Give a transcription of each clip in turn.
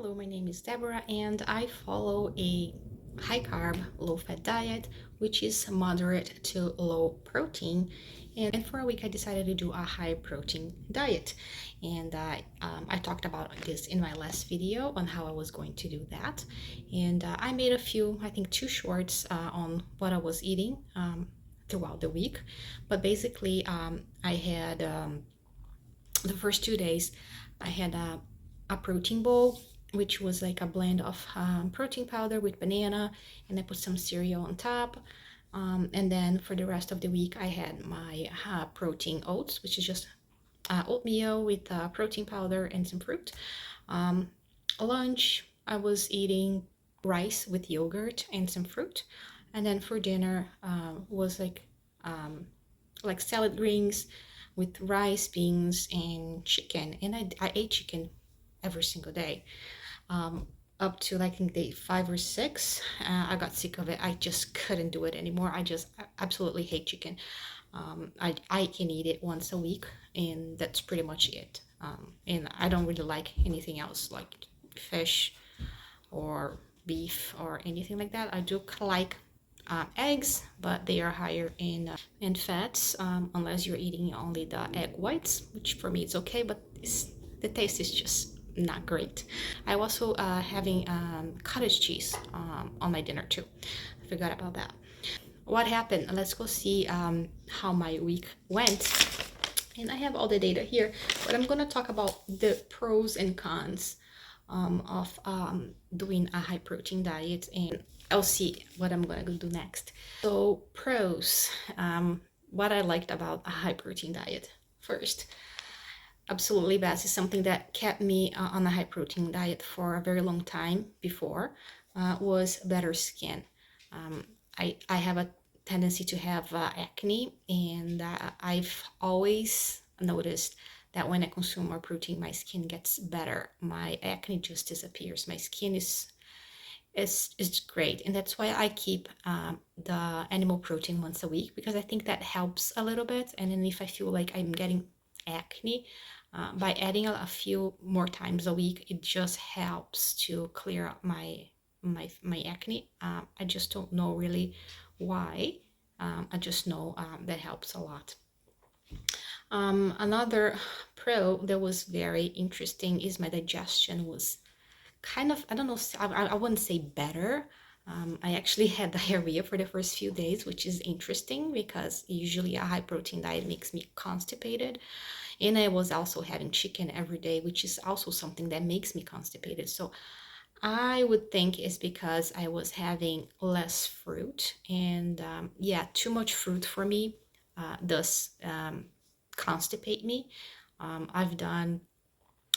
Hello, my name is Deborah and I follow a high carb, low fat diet, which is moderate to low protein. And for a week, I decided to do a high protein diet. And I talked about this in my last video on how I was going to do that. And I made a few, I think 2 shorts on what I was eating throughout the week. But basically, I had the first 2 days, I had a protein bowl, which was like a blend of protein powder with banana, and I put some cereal on top. And then for the rest of the week, I had my protein oats, which is just oatmeal with protein powder and some fruit. Lunch, I was eating rice with yogurt and some fruit. And then for dinner was like salad greens with rice, beans, and chicken. And I ate chicken every single day. Up to like I think day 5 or 6, I got sick of it. I just couldn't do it anymore. I absolutely hate chicken. I can eat it once a week, and that's pretty much it. And I don't really like anything else like fish or beef or anything like that. I do like eggs, but they are higher in fats, unless you're eating only the egg whites, which for me it's okay, but the taste is just not great. I also having cottage cheese on my dinner too. I forgot about that. What happened? Let's go see how my week went. And I have all the data here, but I'm gonna talk about the pros and cons of doing a high protein diet, and I'll see what I'm gonna do next. So pros, what I liked about a high protein diet. First, absolutely best is something that kept me on a high protein diet for a very long time before, was better skin. I have a tendency to have acne, and I've always noticed that when I consume more protein, my skin gets better. My acne just disappears. My skin is great, and that's why I keep the animal protein once a week, because I think that helps a little bit. And then if I feel like I'm getting acne, by adding a few more times a week, it just helps to clear up my acne. I just don't know really why. I just know that helps a lot. Another pro that was very interesting is my digestion was kind of, I don't know, I wouldn't say better. I actually had diarrhea for the first few days, which is interesting because usually a high protein diet makes me constipated. And I was also having chicken every day, which is also something that makes me constipated. So I would think it's because I was having less fruit. And yeah, too much fruit for me does constipate me. I've done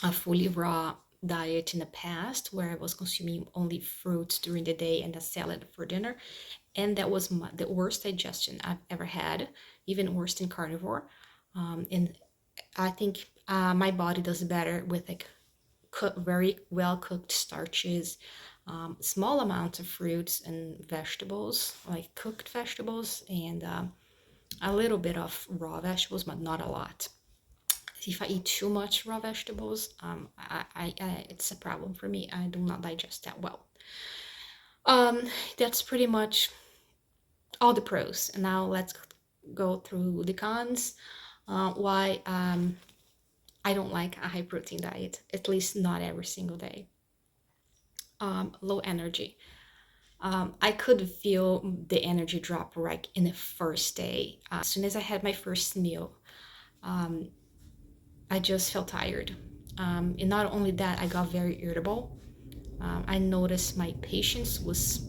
a fully raw diet in the past where I was consuming only fruits during the day and a salad for dinner, and that was the worst digestion I've ever had, even worse than carnivore. And I think my body does better with like very well cooked starches, small amounts of fruits and vegetables, like cooked vegetables, and a little bit of raw vegetables, but not a lot. If I eat too much raw vegetables, it's a problem for me. I do not digest that well. That's pretty much all the pros. And now let's go through the cons. Why I don't like a high protein diet, at least not every single day. Low energy. I could feel the energy drop right in the first day. As soon as I had my first meal, I just felt tired. And not only that, I got very irritable. I noticed my patience was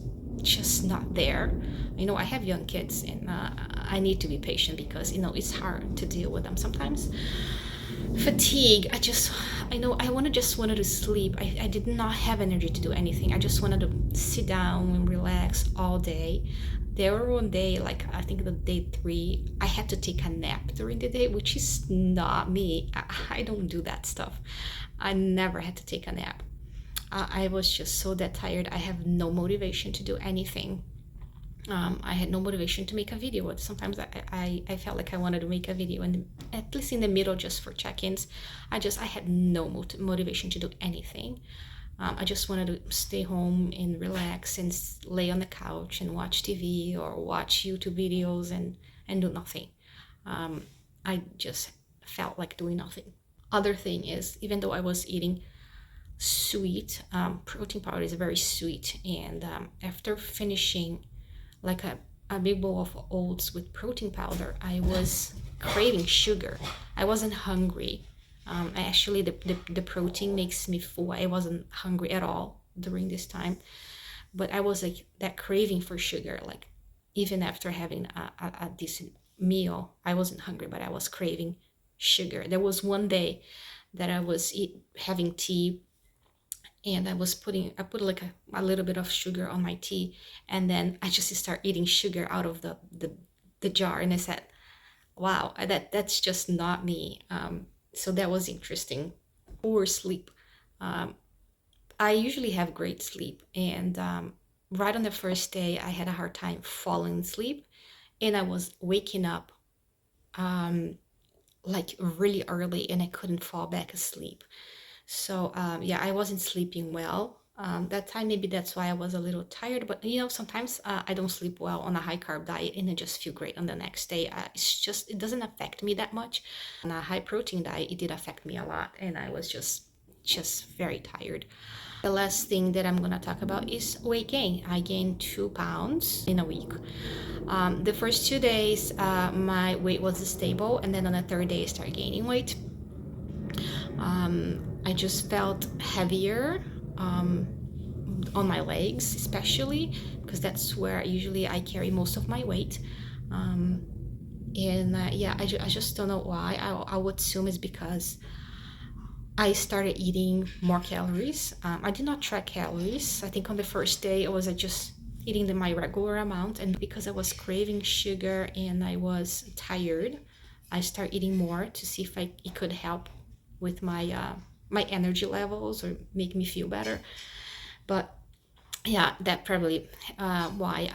just not there. I have young kids, and I need to be patient because it's hard to deal with them sometimes. Fatigue, I just wanted to sleep. I did not have energy to do anything. I just wanted to sit down and relax all day. There were one day, like I think the day 3, I had to take a nap during the day, which is not me. I don't do that stuff. I never had to take a nap. I was just so that tired. I have no motivation to do anything. I had no motivation to make a video. Sometimes I felt like I wanted to make a video, and at least in the middle, just for check-ins, I had no motivation to do anything. I just wanted to stay home and relax and lay on the couch and watch TV or watch YouTube videos and do nothing. I just felt like doing nothing. Other thing is, even though I was eating sweet, protein powder is very sweet, and after finishing like a big bowl of oats with protein powder, I was craving sugar. I wasn't hungry. Actually, the protein makes me full. I wasn't hungry at all during this time, but I was like that craving for sugar. Like even after having a decent meal, I wasn't hungry, but I was craving sugar. There was one day that I was having tea, and I put like a little bit of sugar on my tea, and then I just start eating sugar out of the jar, and I said, wow, that's just not me. So that was interesting. Poor sleep. um, I usually have great sleep, and right on the first day I had a hard time falling asleep, and I was waking up um, like really early, and I couldn't fall back asleep. So yeah, I wasn't sleeping well that time. Maybe that's why I was a little tired. But sometimes I don't sleep well on a high carb diet, and I just feel great on the next day. It doesn't affect me that much. On a high protein diet, it did affect me a lot, and I was just very tired. The last thing that I'm gonna talk about is weight gain. I gained 2 pounds in a week. The first 2 days, my weight was stable, and then on the third day, I started gaining weight. I just felt heavier on my legs, especially because that's where usually I carry most of my weight. And yeah, I just don't know why. I would assume it's because I started eating more calories. I did not track calories. I think on the first day, it was just eating my regular amount. And because I was craving sugar and I was tired, I started eating more to see if it could help with my energy levels or make me feel better. But yeah, that probably why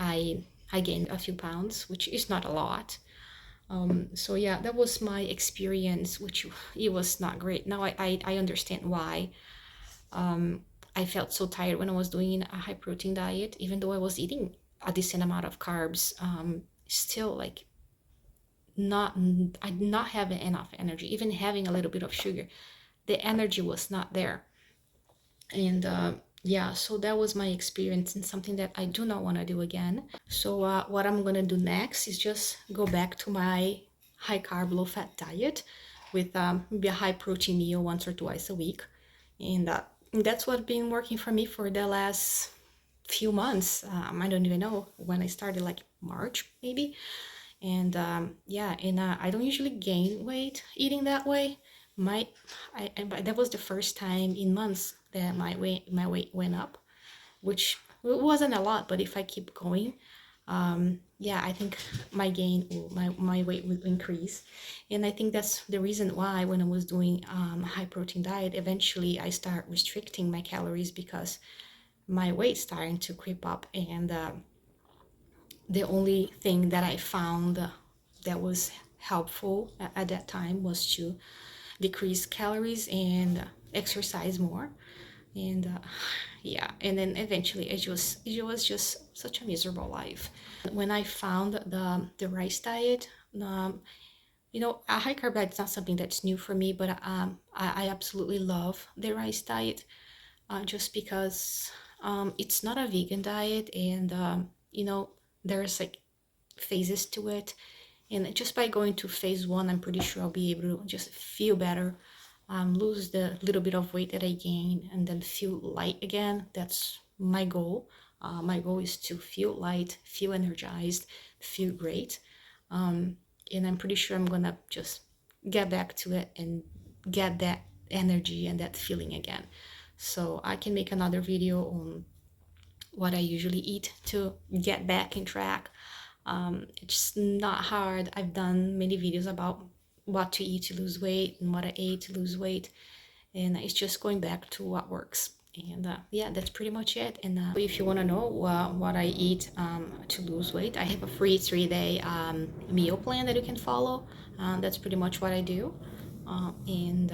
I gained a few pounds, which is not a lot. So yeah, that was my experience, which it was not great. Now I understand why I felt so tired when I was doing a high protein diet, even though I was eating a decent amount of carbs. Still, like, not I did not have enough energy. Even having a little bit of sugar, the energy was not there. And yeah, so that was my experience, and something that I do not want to do again. So what I'm gonna do next is just go back to my high carb, low fat diet with maybe a high protein meal once or twice a week. And that's what's been working for me for the last few months. I don't even know when I started, like March maybe. And yeah, and I don't usually gain weight eating that way. That was the first time in months that my weight went up, which wasn't a lot, but if I keep going, yeah, I think my weight will increase. And I think that's the reason why when I was doing a high protein diet, eventually I start restricting my calories because my weight's starting to creep up. And the only thing that I found that was helpful at that time was to decrease calories and exercise more. And yeah, and then eventually it was just such a miserable life. When I found the rice diet, a high carb diet is not something that's new for me, but I absolutely love the rice diet, just because it's not a vegan diet, and there's like phases to it. And just by going to phase one, I'm pretty sure I'll be able to just feel better, lose the little bit of weight that I gained, and then feel light again. That's my goal. My goal is to feel light, feel energized, feel great. And I'm pretty sure I'm gonna just get back to it and get that energy and that feeling again. So I can make another video on what I usually eat to get back in track. It's not hard. I've done many videos about what to eat to lose weight and what I ate to lose weight, and it's just going back to what works. And yeah, that's pretty much it. And if you want to know what I eat to lose weight, I have a free 3-day meal plan that you can follow. That's pretty much what I do. And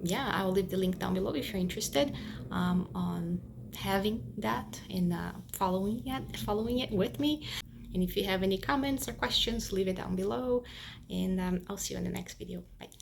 yeah, I'll leave the link down below if you're interested on having that and following it with me. And if you have any comments or questions, leave it down below, and I'll see you in the next video. Bye.